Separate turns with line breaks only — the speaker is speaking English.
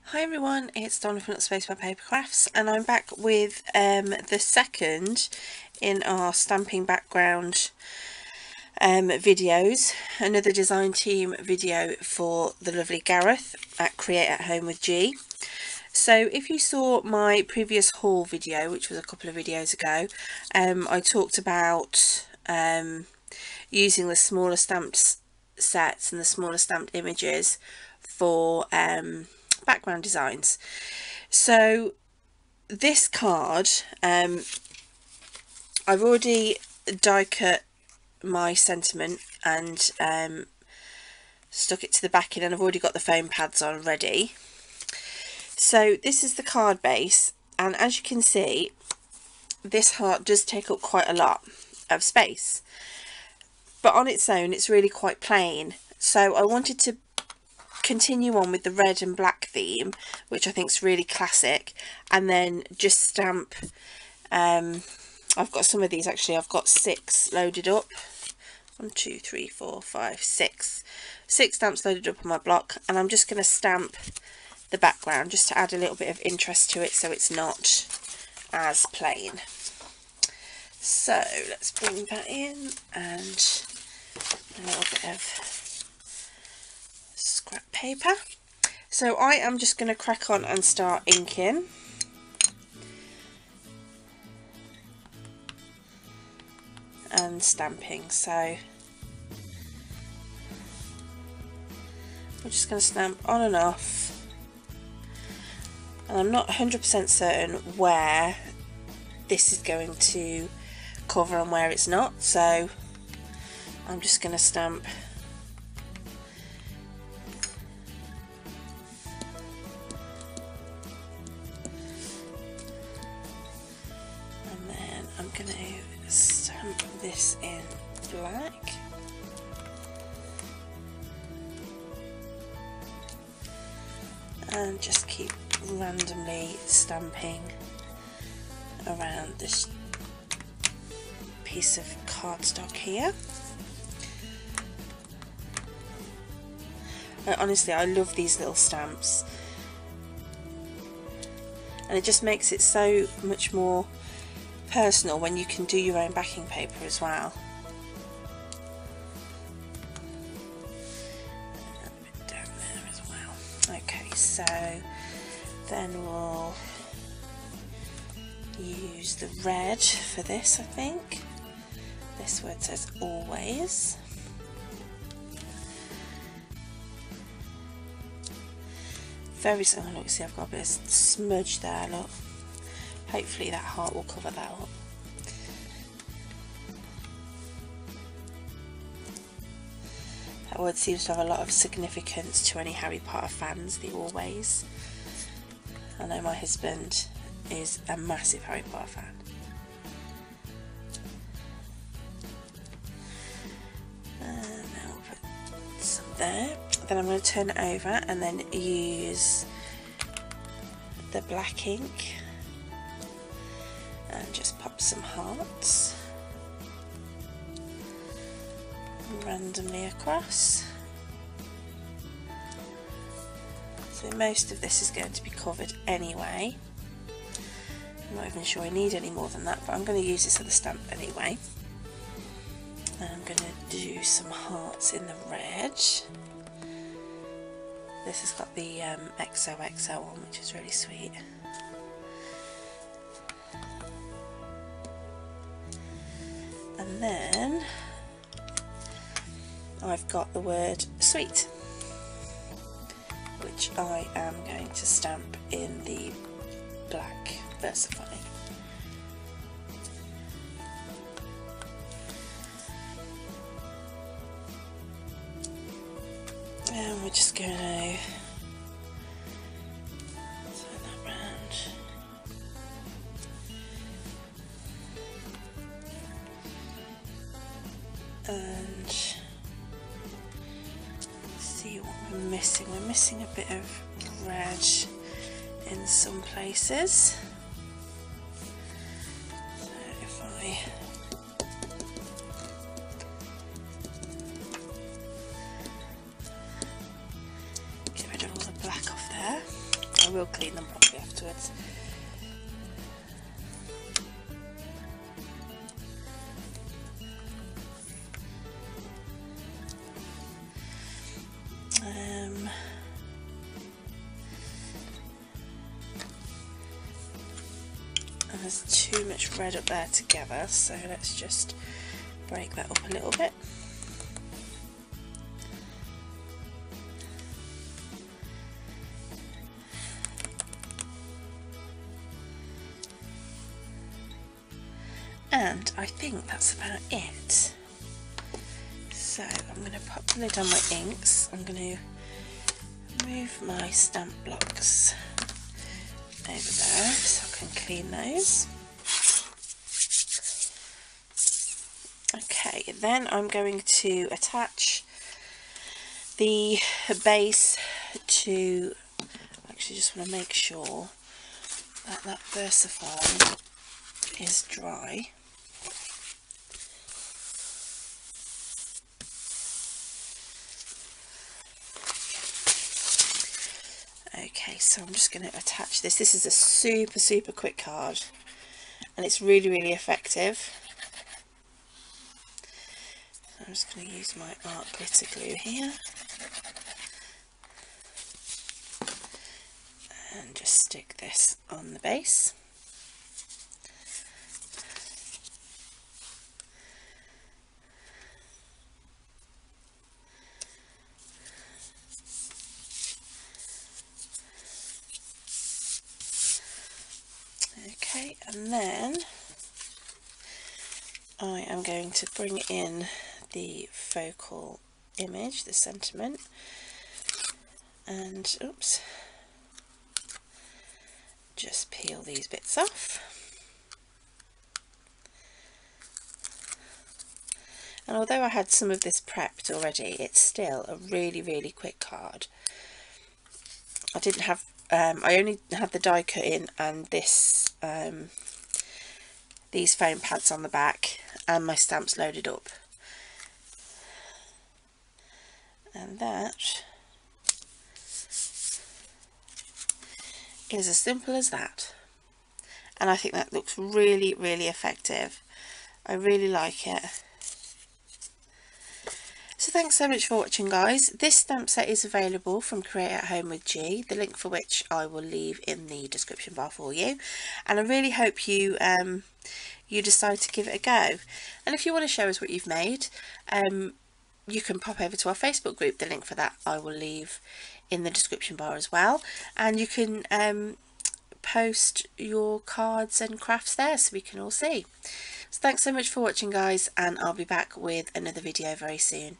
Hi everyone, it's Donna from Space by Paper Crafts, and I'm back with the second in our stamping background videos, another design team video for the lovely Gareth at Create at Home with G. So if you saw my previous haul video, which was a couple of videos ago, I talked about using the smaller stamped sets and the smaller stamped images for background designs. So this card, I've already die cut my sentiment and stuck it to the backing, and I've already got the foam pads on ready. So this is the card base, and as you can see, this heart does take up quite a lot of space, but on its own it's really quite plain. So I wanted to continue on with the red and black theme, which I think is really classic, and then just stamp I've got some of these actually. I've got 6 loaded up. 1, 2, 3, 4, 5, 6 stamps loaded up on my block, and I'm just going to stamp the background just to add a little bit of interest to it so it's not as plain. So let's bring that in, and a little bit of scrap paper. So I am just going to crack on and start inking. And stamping. So I'm just going to stamp on and off, and I'm not 100% certain where this is going to cover and where it's not, so I'm just going to stamp I'm going to stamp this in black, and just keep randomly stamping around this piece of cardstock here. And honestly, I love these little stamps, and it just makes it so much more personal when you can do your own backing paper as well. A bit down there as well. Okay, so then we'll use the red for this. I think this word says always. Very oh look, see, I've got a bit of smudge there, look. Hopefully that heart will cover that up. That word seems to have a lot of significance to any Harry Potter fans, the always. I know my husband is a massive Harry Potter fan. And then we'll put some there. Then I'm going to turn it over and then use the black ink and just pop some hearts randomly across. So most of this is going to be covered anyway. I'm not even sure I need any more than that, but I'm going to use this as a stamp anyway. And I'm going to do some hearts in the red. This has got the XOXO on, which is really sweet. And then I've got the word sweet, which I am going to stamp in the black Versify. And we're just going to turn that round. And see what we're missing. We're missing a bit of red in some places. So if I get rid of all the black off there. will clean them properly afterwards. And there's too much red up there together, so let's just break that up a little bit. And I think that's about it. So I'm going to pop the lid on my inks. I'm going to move my stamp blocks over there so I can clean those. Okay, then I'm going to attach the base to, actually just want to make sure that that VersaFine is dry. Okay, so I'm just going to attach this. This is a super quick card and it's really effective. I'm just going to use my art glitter glue here and just stick this on the base. Okay, and then I am going to bring in the focal image, the sentiment, and oops, just peel these bits off. And although I had some of this prepped already, it's still a really quick card. I didn't have I only had the die cut in and this these foam pads on the back and my stamps loaded up, and that is as simple as that. And I think that looks really effective. I really like it. So thanks so much for watching, guys. This stamp set is available from Create at Home with G, the link for which I will leave in the description bar for you, and I really hope you you decide to give it a go. And if you want to show us what you've made, you can pop over to our Facebook group. The link for that I will leave in the description bar as well, and you can post your cards and crafts there so we can all see. So thanks so much for watching, guys, and I'll be back with another video very soon.